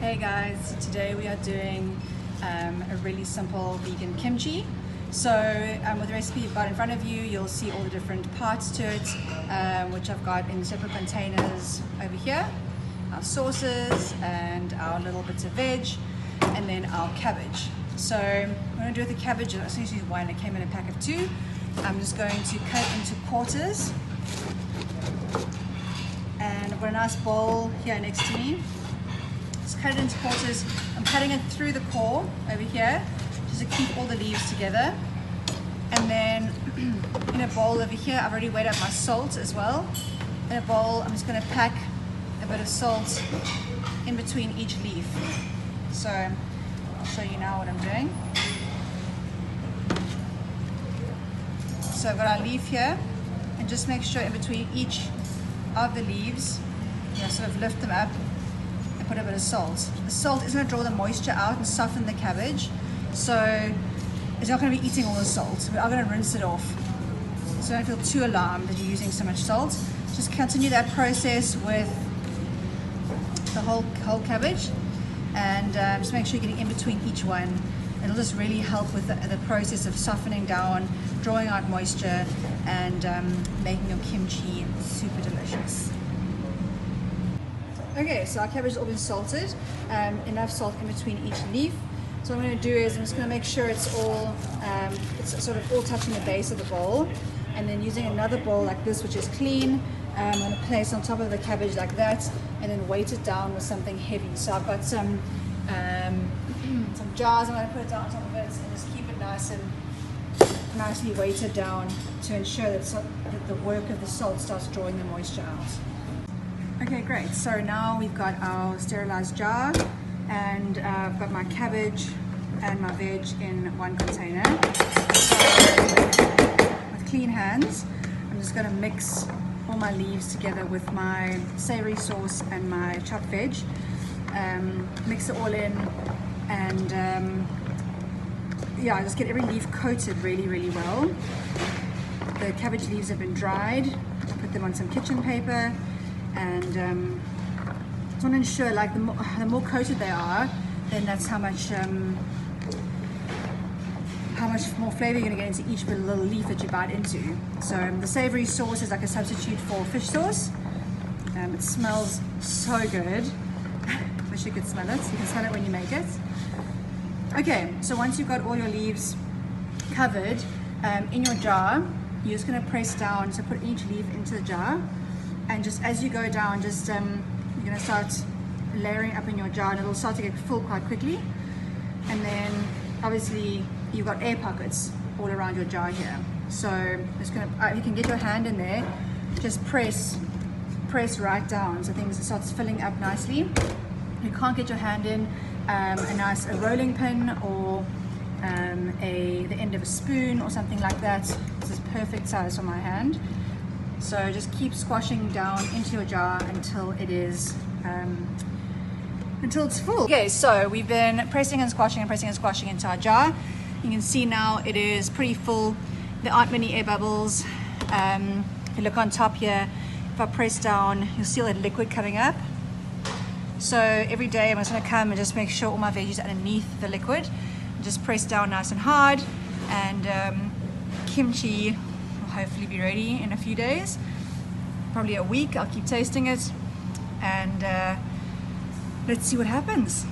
Hey guys, today we are doing a really simple vegan kimchi. So with the recipe you've got in front of you, you'll see all the different parts to it, which I've got in separate containers over here. Our sauces and our little bits of veg, and then our cabbage. So I'm going to do with the cabbage, I essentially one that came in a pack of 2. I'm just going to cut into quarters. And I've got a nice bowl here next to me. Just cut it into quarters. I'm cutting it through the core over here, just to keep all the leaves together. And then in a bowl over here, I've already weighed up my salt as well. In a bowl, I'm just going to pack a bit of salt in between each leaf. So I'll show you now what I'm doing. So I've got our leaf here, and just make sure in between each of the leaves, sort of lift them up and put a bit of salt. The salt is going to draw the moisture out and soften the cabbage, so it's not going to be eating all the salt. We are going to rinse it off, so don't feel too alarmed that you're using so much salt. Just continue that process with the whole macabbage, and just make sure you're getting in between each one. It'll just really help with the process of softening down, drawing out moisture, and making your kimchi super delicious. Okay, so our cabbage has all been salted, enough salt in between each leaf. So what I'm going to do is I'm just going to make sure it's all, it's sort of all touching the base of the bowl, and then using another bowl like this, which is clean, I'm going to place on top of the cabbage like that, and then weight it down with something heavy. So I've got some jars. I'm going to put it down on top of it and just keep it nice and nicely weighted down to ensure that the work of the salt starts drawing the moisture out. Okay, great. So now we've got our sterilized jar, and I've got my cabbage and my veg in one container. So with clean hands, I'm just going to mix all my leaves together with my savory sauce and my chopped veg. Mix it all in, and yeah, just get every leaf coated really well. The cabbage leaves have been dried. I put them on some kitchen paper, and just want to ensure, like, the more coated they are, then that's how much more flavor you're going to get into each little leaf that you bite into. So the savory sauce is like a substitute for fish sauce. It smells so good. Wish you could smell it. You can smell it when you make it. Okay, so once you've got all your leaves covered in your jar, you're just going to press down, so put each leaf into the jar, and just as you go down, just you're going to start layering up in your jar, and it'll start to get full quite quickly. And then obviously you've got air pockets all around your jar here, so just going to, if you can get your hand in there, just press right down so things starts filling up nicely. You can't get your hand in, a rolling pin or the end of a spoon or something like that. This is perfect size for my hand. So just keep squashing down into your jar until it is until it's full. Okay, so we've been pressing and squashing into our jar. You can see now it is pretty full. There aren't many air bubbles. If you look on top here, if I press down, you'll see all that liquid coming up. So every day I'm just going to come and just make sure all my veggies are underneath the liquid. Just press down nice and hard, and kimchi will hopefully be ready in a few days, probably a week. I'll keep tasting it, and let's see what happens.